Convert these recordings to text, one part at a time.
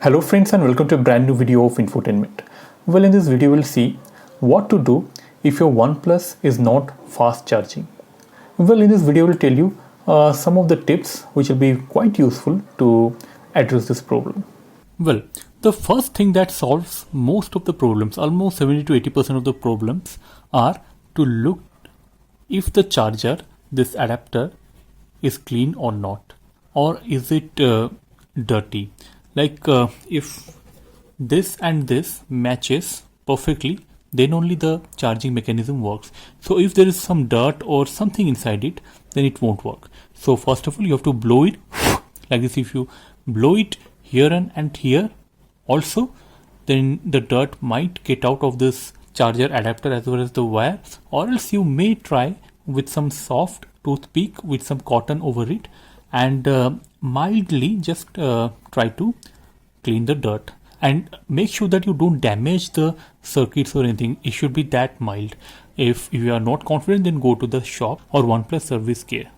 Hello friends and welcome to a brand new video of infotainment. Well, in this video we'll see what to do if your OnePlus is not fast charging. Well, in this video we'll tell you some of the tips which will be quite useful to address this problem. Well, the first thing that solves most of the problems, almost 70 to 80% of the problems, are to look if the charger, this adapter, is clean or not, or is it dirty. Like if this and this matches perfectly, then only the charging mechanism works. So if there is some dirt or something inside it, then it won't work. So first of all, you have to blow it like this. If you blow it here and here also, then the dirt might get out of this charger adapter as well as the wire, or else you may try with some soft toothpick with some cotton over it and mildly just try to clean the dirt, and make sure that you don't damage the circuits or anything. It should be that mild. If you are not confident, then go to the shop or OnePlus service care.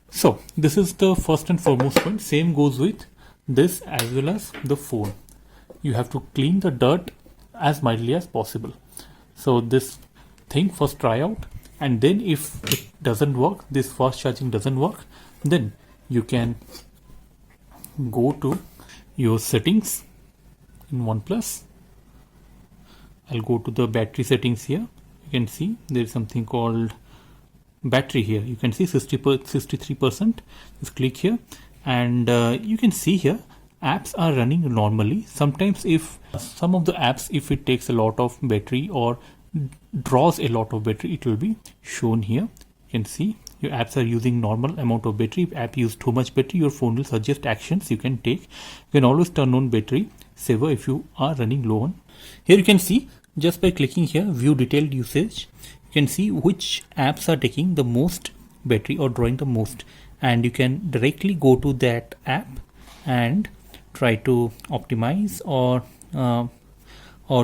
So this is the first and foremost point. Same goes with this as well as the phone. You have to clean the dirt as mildly as possible. So this thing first try out, and then if it doesn't work, this fast charging doesn't work, then you can go to your settings in OnePlus. I'll go to the battery settings here. You can see there is something called battery here. You can see 63%. Just click here and you can see here apps are running normally. Sometimes if some of the apps, if it takes a lot of battery or draws a lot of battery, it will be shown here. You can see your apps are using normal amount of battery. If app use too much battery, your phone will suggest actions you can take. You can always turn on battery saver if you are running low on. Here you can see, just by clicking here, view detailed usage, you can see which apps are taking the most battery or drawing the most, and you can directly go to that app and try to optimize or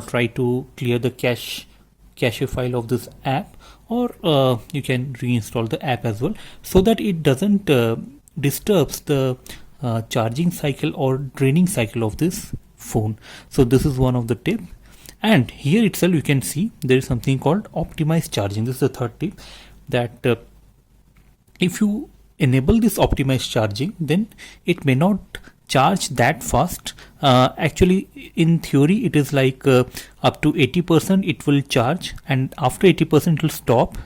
try to clear the cache file of this app, or you can reinstall the app as well, so that it doesn't disturbs the charging cycle or draining cycle of this phone. So this is one of the tip. And here itself you can see there is something called optimized charging. This is the third tip, that if you enable this optimized charging, then it may not charge that fast. Actually, in theory, it is like up to 80% it will charge, and after 80% it will stop.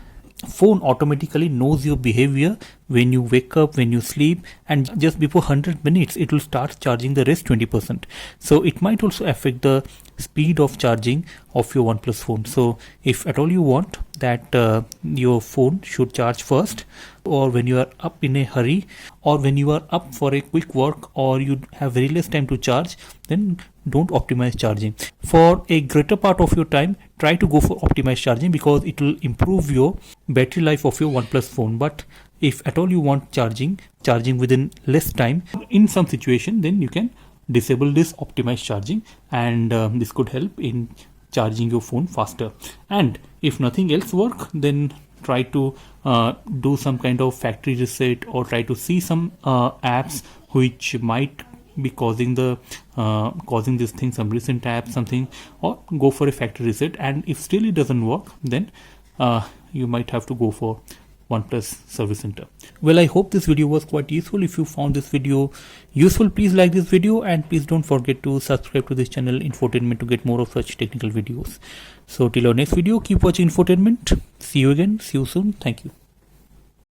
Phone automatically knows your behavior when you wake up, when you sleep, and just before 100 minutes it will start charging the rest 20%. So it might also affect the speed of charging of your OnePlus phone. So if at all you want that your phone should charge first, or when you are up in a hurry, or when you are up for a quick work, or you have very less time to charge, then don't optimize charging. For a greater part of your time, try to go for optimized charging, because it will improve your battery life of your OnePlus phone. But if at all you want charging within less time in some situation, then you can disable this optimized charging, and this could help in charging your phone faster. And if nothing else work, then try to do some kind of factory reset, or try to see some apps which might be causing this thing, some recent apps, something, or go for a factory reset. And if still it doesn't work, then you might have to go for OnePlus service center. Well, I hope this video was quite useful. If you found this video useful, please like this video, and please don't forget to subscribe to this channel Infotainment to get more of such technical videos. So till our next video, keep watching Infotainment. See you again. See you soon. Thank you.